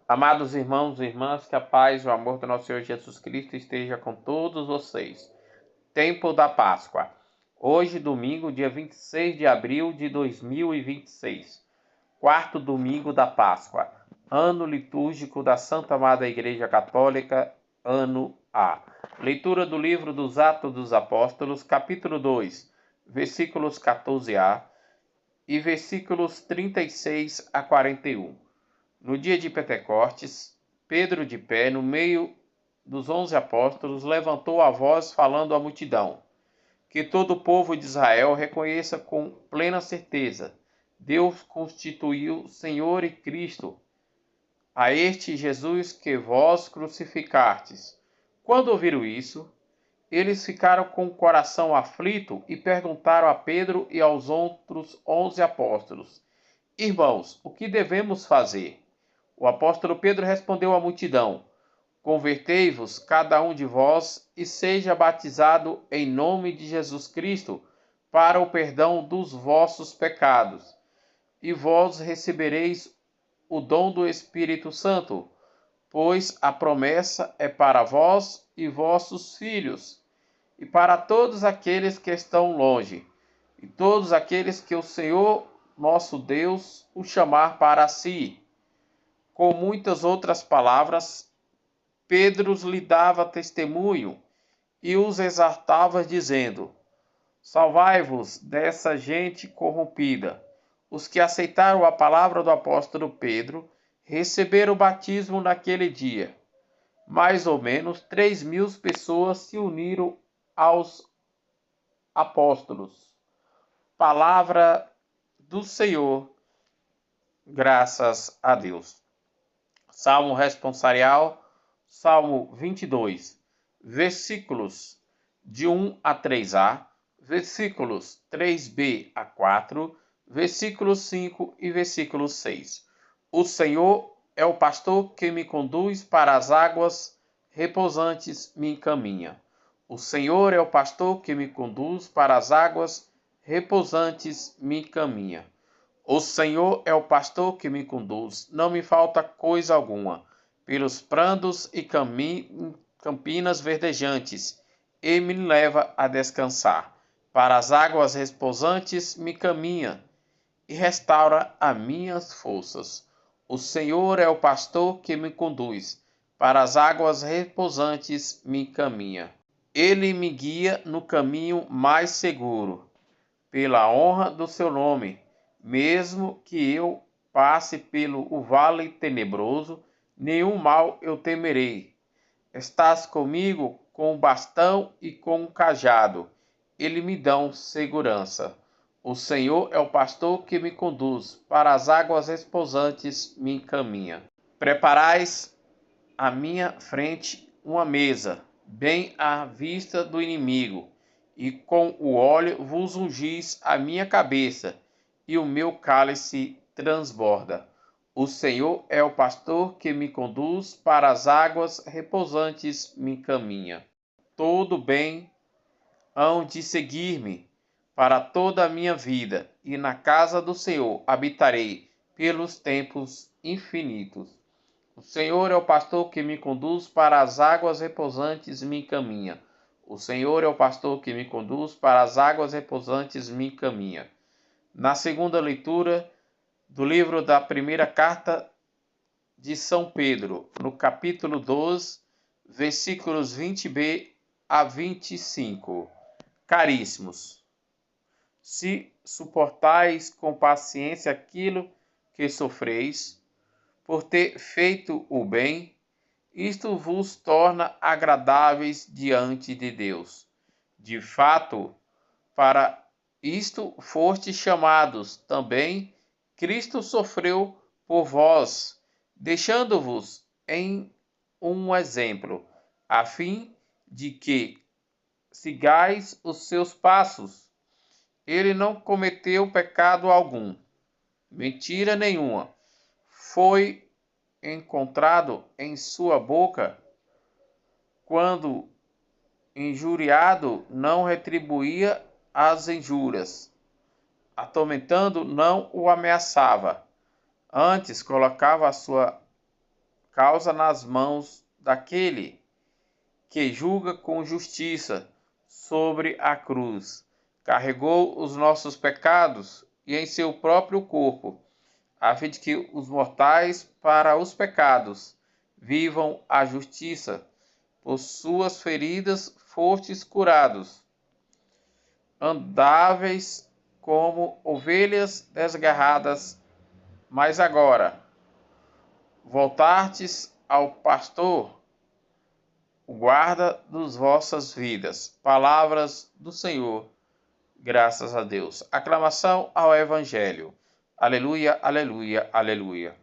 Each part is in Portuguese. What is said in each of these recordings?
Amados irmãos e irmãs, que a paz e o amor do nosso Senhor Jesus Cristo esteja com todos vocês. Tempo da Páscoa. Hoje, domingo, dia 26 de abril de 2026. Quarto domingo da Páscoa. Ano litúrgico da Santa Amada Igreja Católica, ano A. Leitura do livro dos Atos dos Apóstolos, capítulo 2, versículos 14a e versículos 36 a 41. No dia de Pentecostes, Pedro, de pé, no meio dos 11 apóstolos, levantou a voz falando à multidão: que todo o povo de Israel reconheça com plena certeza: Deus constituiu Senhor e Cristo, a este Jesus que vós crucificastes. Quando ouviram isso, eles ficaram com o coração aflito e perguntaram a Pedro e aos outros 11 apóstolos: Irmãos, o que devemos fazer? O apóstolo Pedro respondeu à multidão: Convertei-vos, cada um de vós, e seja batizado em nome de Jesus Cristo, para o perdão dos vossos pecados, e vós recebereis o dom do Espírito Santo, pois a promessa é para vós e vossos filhos, e para todos aqueles que estão longe, e todos aqueles que o Senhor nosso Deus o chamar para si. Com muitas outras palavras, Pedro lhe dava testemunho e os exortava, dizendo: Salvai-vos dessa gente corrompida. Os que aceitaram a palavra do apóstolo Pedro receberam o batismo naquele dia. Mais ou menos 3.000 pessoas se uniram aos apóstolos. Palavra do Senhor, graças a Deus. Salmo responsorial, Salmo 22, versículos de 1 a 3a, versículos 3b a 4, versículos 5 e versículo 6. O Senhor é o pastor que me conduz para as águas repousantes, me encaminha. O Senhor é o pastor que me conduz para as águas repousantes, me encaminha. O Senhor é o pastor que me conduz, não me falta coisa alguma. Pelos prados e campinas verdejantes, ele me leva a descansar. Para as águas repousantes me caminha e restaura as minhas forças. O Senhor é o pastor que me conduz, para as águas repousantes me caminha. Ele me guia no caminho mais seguro, pela honra do seu nome. Mesmo que eu passe pelo vale tenebroso, nenhum mal eu temerei. Estás comigo com o bastão e com o cajado. Eles me dão segurança. O Senhor é o pastor que me conduz, para as águas repousantes me encaminha. Preparais à minha frente uma mesa, bem à vista do inimigo, e com o óleo vos ungis a minha cabeça, e o meu cálice transborda. O Senhor é o pastor que me conduz, para as águas repousantes me encaminha. Todo bem hão de seguir-me para toda a minha vida, e na casa do Senhor habitarei pelos tempos infinitos. O Senhor é o pastor que me conduz, para as águas repousantes me encaminha. O Senhor é o pastor que me conduz, para as águas repousantes me encaminha. Na segunda leitura do livro da primeira carta de São Pedro, no capítulo 12, versículos 20b a 25. Caríssimos, se suportais com paciência aquilo que sofreis, por ter feito o bem, isto vos torna agradáveis diante de Deus. De fato, para isto fostes chamados também. Cristo sofreu por vós, deixando-vos em um exemplo, a fim de que sigais os seus passos. Ele não cometeu pecado algum, mentira nenhuma foi encontrado em sua boca. Quando injuriado, não retribuía as injúrias, atormentando, não o ameaçava, antes colocava a sua causa nas mãos daquele que julga com justiça sobre a cruz. Carregou os nossos pecados e em seu próprio corpo, a fim de que os mortais para os pecados vivam a justiça. Por suas feridas fostes curados. Andáveis como ovelhas desgarradas, mas agora voltartes ao pastor, o guarda das vossas vidas. Palavras do Senhor, graças a Deus. Aclamação ao Evangelho. Aleluia, aleluia, aleluia.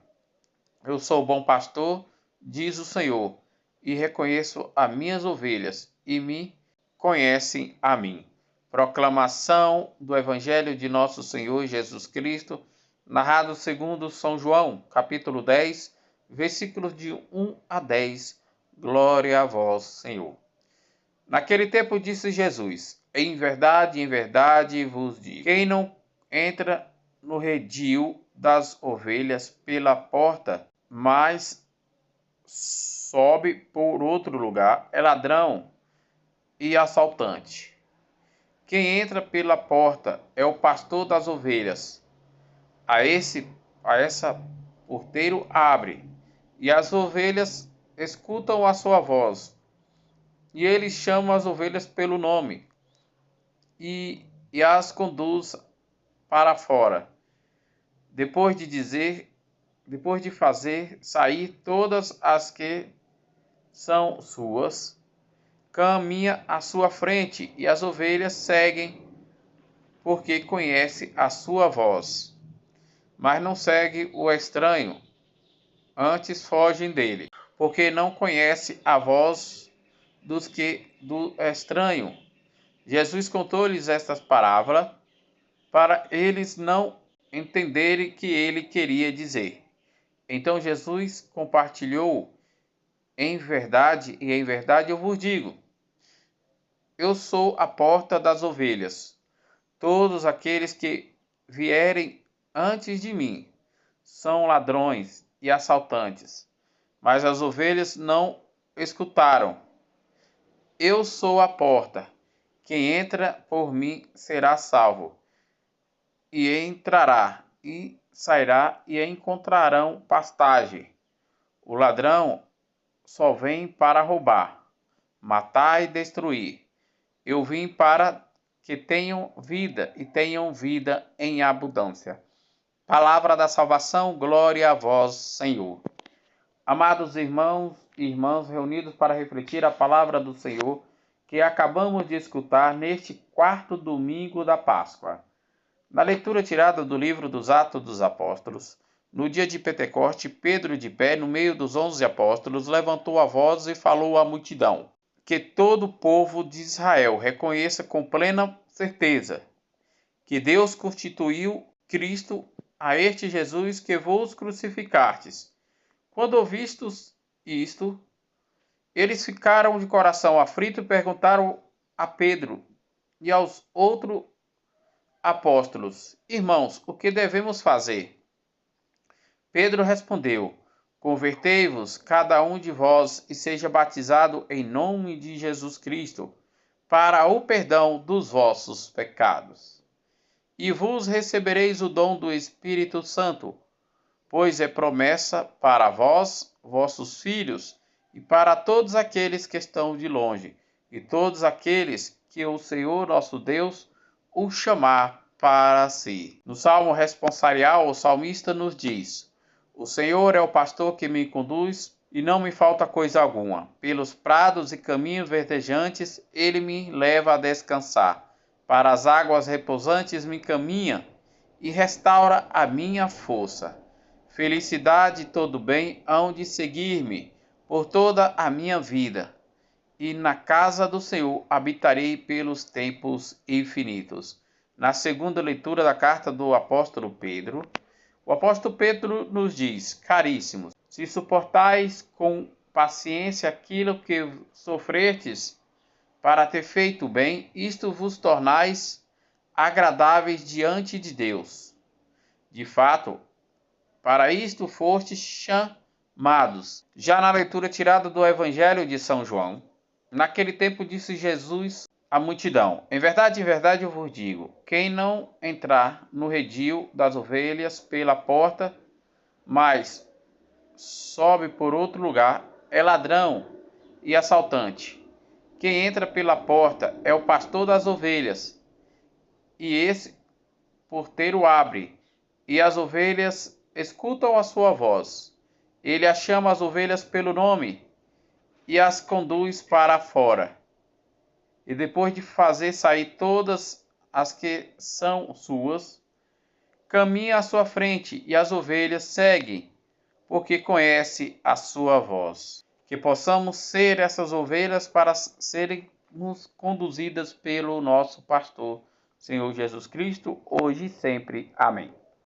Eu sou o bom pastor, diz o Senhor, e reconheço as minhas ovelhas, e me conhecem a mim. Proclamação do Evangelho de nosso Senhor Jesus Cristo, narrado segundo São João, capítulo 10, versículos de 1 a 10. Glória a vós, Senhor. Naquele tempo disse Jesus: em verdade vos digo, quem não entra no redil das ovelhas pela porta, mas sobe por outro lugar, é ladrão e assaltante. Quem entra pela porta é o pastor das ovelhas. A essa porteiro abre, e as ovelhas escutam a sua voz. E ele chama as ovelhas pelo nome e as conduz para fora. Depois de fazer sair todas as que são suas, caminha à sua frente, e as ovelhas seguem, porque conhece a sua voz. Mas não segue o estranho, antes fogem dele, porque não conhece a voz do estranho. Jesus contou-lhes estas parábolas para eles não entenderem o que ele queria dizer. Então Jesus compartilhou: em verdade eu vos digo, eu sou a porta das ovelhas. Todos aqueles que vierem antes de mim são ladrões e assaltantes, mas as ovelhas não escutaram. Eu sou a porta. Quem entra por mim será salvo, e entrará e sairá e encontrarão pastagem. O ladrão só vem para roubar, matar e destruir. Eu vim para que tenham vida e tenham vida em abundância. Palavra da salvação, glória a vós, Senhor. Amados irmãos e irmãs reunidos para refletir a palavra do Senhor que acabamos de escutar neste quarto domingo da Páscoa. Na leitura tirada do livro dos Atos dos Apóstolos, no dia de Pentecoste, Pedro, de pé no meio dos 11 apóstolos, levantou a voz e falou à multidão: que todo o povo de Israel reconheça com plena certeza que Deus constituiu Cristo, a este Jesus que vos crucificastes. Quando ouvistes isto, eles ficaram de coração aflito e perguntaram a Pedro e aos outros apóstolos: irmãos, o que devemos fazer? Pedro respondeu: convertei-vos cada um de vós e seja batizado em nome de Jesus Cristo para o perdão dos vossos pecados. E vos recebereis o dom do Espírito Santo, pois é promessa para vós, vossos filhos, e para todos aqueles que estão de longe, e todos aqueles que o Senhor nosso Deus o chamar para si. No Salmo responsorial, o salmista nos diz: o Senhor é o pastor que me conduz, e não me falta coisa alguma. Pelos prados e caminhos verdejantes, ele me leva a descansar. Para as águas repousantes me caminha, e restaura a minha força. Felicidade e todo bem hão de seguir-me por toda a minha vida, e na casa do Senhor habitarei pelos tempos infinitos. Na segunda leitura da carta do apóstolo Pedro, o apóstolo Pedro nos diz: caríssimos, se suportais com paciência aquilo que sofrestes para ter feito bem, isto vos tornais agradáveis diante de Deus. De fato, para isto fostes chamados, Amados, já na leitura tirada do Evangelho de São João, naquele tempo disse Jesus à multidão: em verdade, eu vos digo, quem não entrar no redil das ovelhas pela porta, mas sobe por outro lugar, é ladrão e assaltante. Quem entra pela porta é o pastor das ovelhas, e esse porteiro abre, e as ovelhas escutam a sua voz. Ele chama as ovelhas pelo nome e as conduz para fora. E depois de fazer sair todas as que são suas, caminha à sua frente e as ovelhas seguem, porque conhece a sua voz. Que possamos ser essas ovelhas para serem conduzidas pelo nosso pastor, Senhor Jesus Cristo, hoje e sempre. Amém.